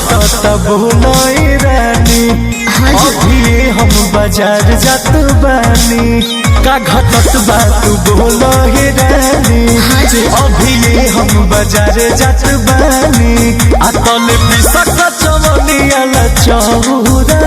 घटता बोलाई रानी अभी हम बाजार जात बानी का घटत बा तू बोलाई रानी अभी हम बाजार जात बानी आ तले पिसक चवनिया ला चौरा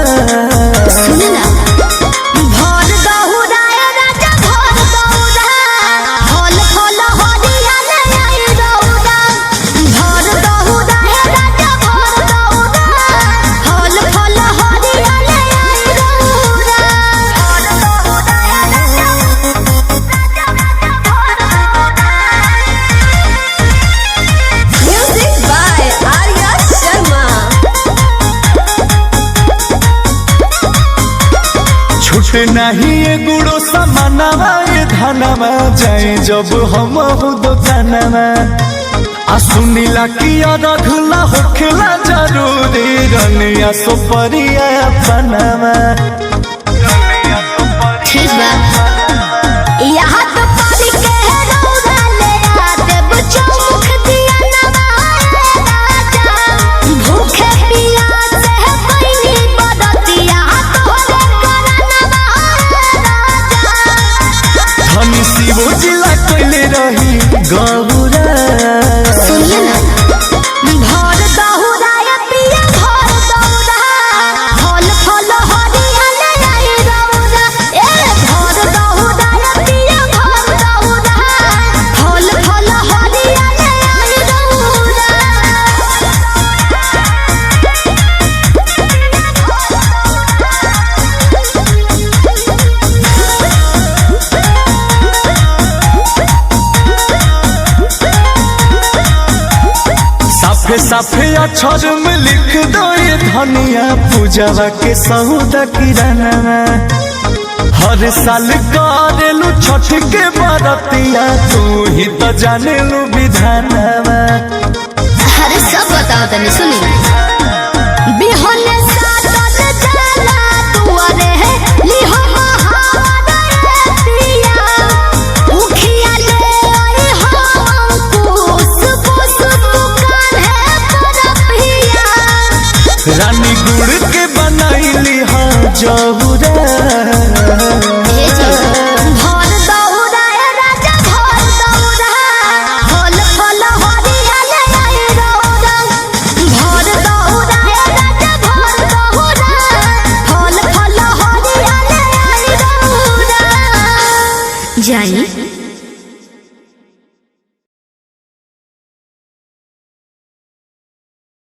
छूट नहीं ये गुड़ो समानवा ये धनवा जाए जब हम दुकानवा आ सुनीला कि रखला होखला जरूरी रनिया सुपरिया बनवा ठीक बा यहाँ तो पानी के रौदा ले आते चौमुख दिया नवाए राजा भूखे प्यासे है पैनी बदतिया तोरे करनवा राजा धनी शिव जिला कोइले रही गौरा सुनिए ना भर दहुरा पिया भर दहुरा फल फल हरिया ले आई रौदा ए भर दहुरा पिया भर दहुरा फल फल हरिया ले आई रौदा साफे साफे अक्षर में लिख दो ये धनिया पूजावा के सौदा किराना हर साल करेलू छठ के बरतिया तू ही तो जाने लू विधानवा अरे सब बताओ तनी सुनी बिहने सातन जाला दुआरे है लिहो महावादा पिया उखिया ले आई हम पुस दुकान है परपिया रानी गुड़ के बनाईली हाँ जहुरा भर दहुरा राजा भर दहुरा फल फल हरिया ले आई रौदा भर दहुरा राजा भर दहुरा फल फल हरिया ले आई रौदा जाई।